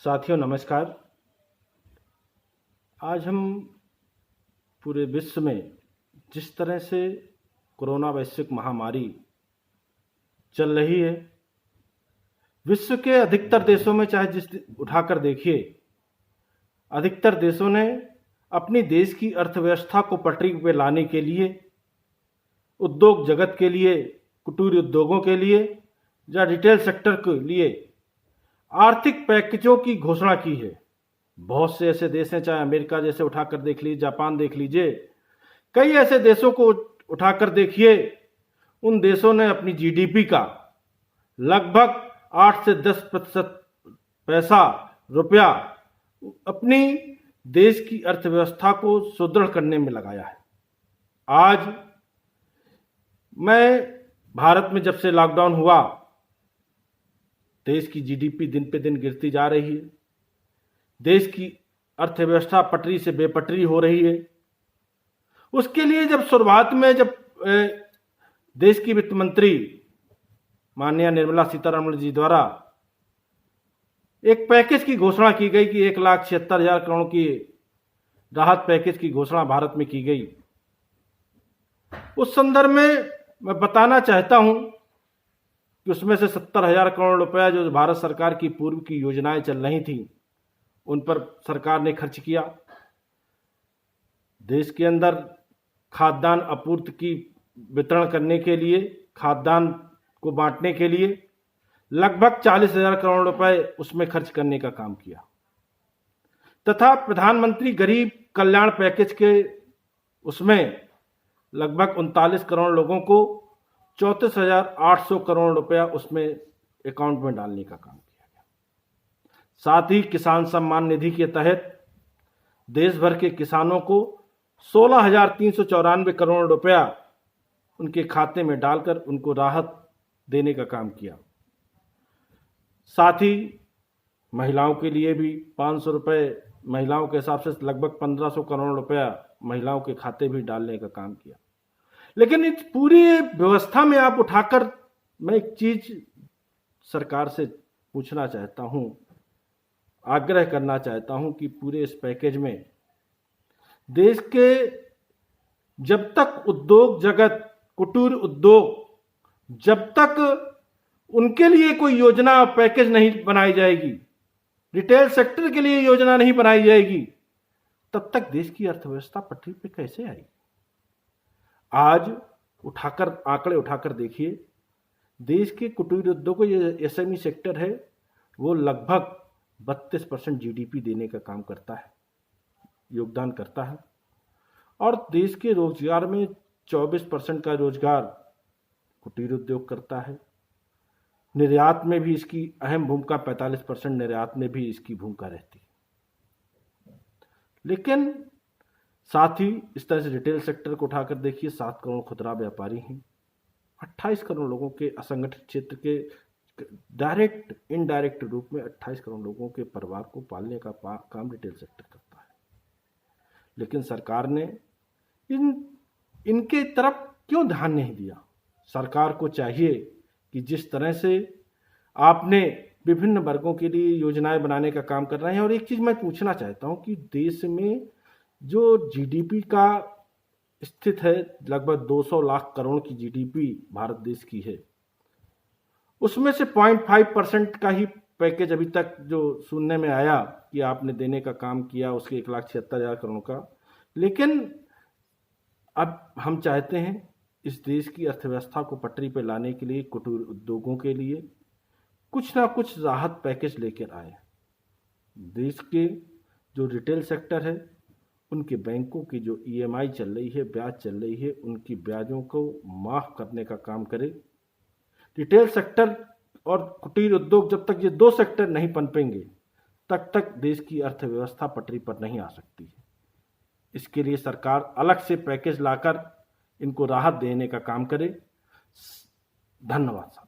साथियों नमस्कार। आज हम पूरे विश्व में जिस तरह से कोरोना वैश्विक महामारी चल रही है, विश्व के अधिकतर देशों में चाहे जिस उठाकर देखिए, अधिकतर देशों ने अपनी देश की अर्थव्यवस्था को पटरी पे लाने के लिए, उद्योग जगत के लिए, कुटीर उद्योगों के लिए या रिटेल सेक्टर के लिए आर्थिक पैकेजों की घोषणा की है। बहुत से ऐसे देश हैं, चाहे अमेरिका जैसे उठाकर देख लीजिए, जापान देख लीजिए, कई ऐसे देशों को उठाकर देखिए, उन देशों ने अपनी जीडीपी का लगभग 8 से 10% पैसा रुपया अपनी देश की अर्थव्यवस्था को सुदृढ़ करने में लगाया है। आज मैं भारत में जब से लॉकडाउन हुआ, देश की जीडीपी दिन पे दिन गिरती जा रही है, देश की अर्थव्यवस्था पटरी से बेपटरी हो रही है। उसके लिए जब शुरुआत में देश की वित्त मंत्री माननीय निर्मला सीतारमण जी द्वारा एक पैकेज की घोषणा की गई कि 1,76,000 करोड़ की राहत पैकेज की घोषणा भारत में की गई, उस संदर्भ में मैं बताना चाहता हूं कि उसमें से 70,000 करोड़ रुपया जो भारत सरकार की पूर्व की योजनाएं चल रही थी, उन पर सरकार ने खर्च किया। देश के अंदर खाद्यान्न आपूर्ति की वितरण करने के लिए, खाद्यान्न को बांटने के लिए लगभग 40,000 करोड़ रुपए उसमें खर्च करने का काम किया, तथा प्रधानमंत्री गरीब कल्याण पैकेज के उसमें लगभग 39 करोड़ लोगों को 34,800 करोड़ रुपया उसमें अकाउंट में डालने का काम किया गया। साथ ही किसान सम्मान निधि के तहत देश भर के किसानों को 16,394 करोड़ रुपया उनके खाते में डालकर उनको राहत देने का काम किया। साथ ही महिलाओं के लिए भी 500 रुपये, महिलाओं के हिसाब से लगभग 1,500 करोड़ रुपया महिलाओं के खाते भी डालने का काम किया। लेकिन इस पूरी व्यवस्था में आप उठाकर, मैं एक चीज सरकार से पूछना चाहता हूं, आग्रह करना चाहता हूं कि पूरे इस पैकेज में देश के जब तक उद्योग जगत, कुटीर उद्योग, जब तक उनके लिए कोई योजना पैकेज नहीं बनाई जाएगी, रिटेल सेक्टर के लिए योजना नहीं बनाई जाएगी, तब तक देश की अर्थव्यवस्था पटरी पे कैसे आएगी। आज आंकड़े उठाकर देखिए, देश के कुटीर उद्योग को, ये एसएमई सेक्टर है, वो लगभग 32% जीडीपी देने का काम करता है, योगदान करता है, और देश के रोजगार में 24% का रोजगार कुटीर उद्योग करता है। निर्यात में भी इसकी अहम भूमिका, 45% निर्यात में भी इसकी भूमिका रहती है। लेकिन साथ ही इस तरह से रिटेल सेक्टर को उठाकर देखिए, 7 करोड़ खुदरा व्यापारी हैं, 28 करोड़ लोगों के असंगठित क्षेत्र के डायरेक्ट इनडायरेक्ट रूप में 28 करोड़ लोगों के परिवार को पालने का काम रिटेल सेक्टर करता है। लेकिन सरकार ने इनके तरफ क्यों ध्यान नहीं दिया। सरकार को चाहिए कि जिस तरह से आपने विभिन्न वर्गों के लिए योजनाएं बनाने का काम कर रहे हैं, और एक चीज मैं पूछना चाहता हूं कि देश में जो जीडीपी का स्थित है, लगभग 200 लाख करोड़ की जीडीपी भारत देश की है, उसमें से 0.5% का ही पैकेज अभी तक जो सुनने में आया कि आपने देने का काम किया, उसके 1,76,000 करोड़ का। लेकिन अब हम चाहते हैं इस देश की अर्थव्यवस्था को पटरी पर लाने के लिए, कुटीर उद्योगों के लिए कुछ ना कुछ राहत पैकेज लेकर आए। देश के जो रिटेल सेक्टर है, उनके बैंकों की जो ईएमआई चल रही है, ब्याज चल रही है, उनकी ब्याजों को माफ करने का काम करे। रिटेल सेक्टर और कुटीर उद्योग, जब तक ये 2 सेक्टर नहीं पनपेंगे, तब तक देश की अर्थव्यवस्था पटरी पर नहीं आ सकती है। इसके लिए सरकार अलग से पैकेज लाकर इनको राहत देने का काम करे। धन्यवाद।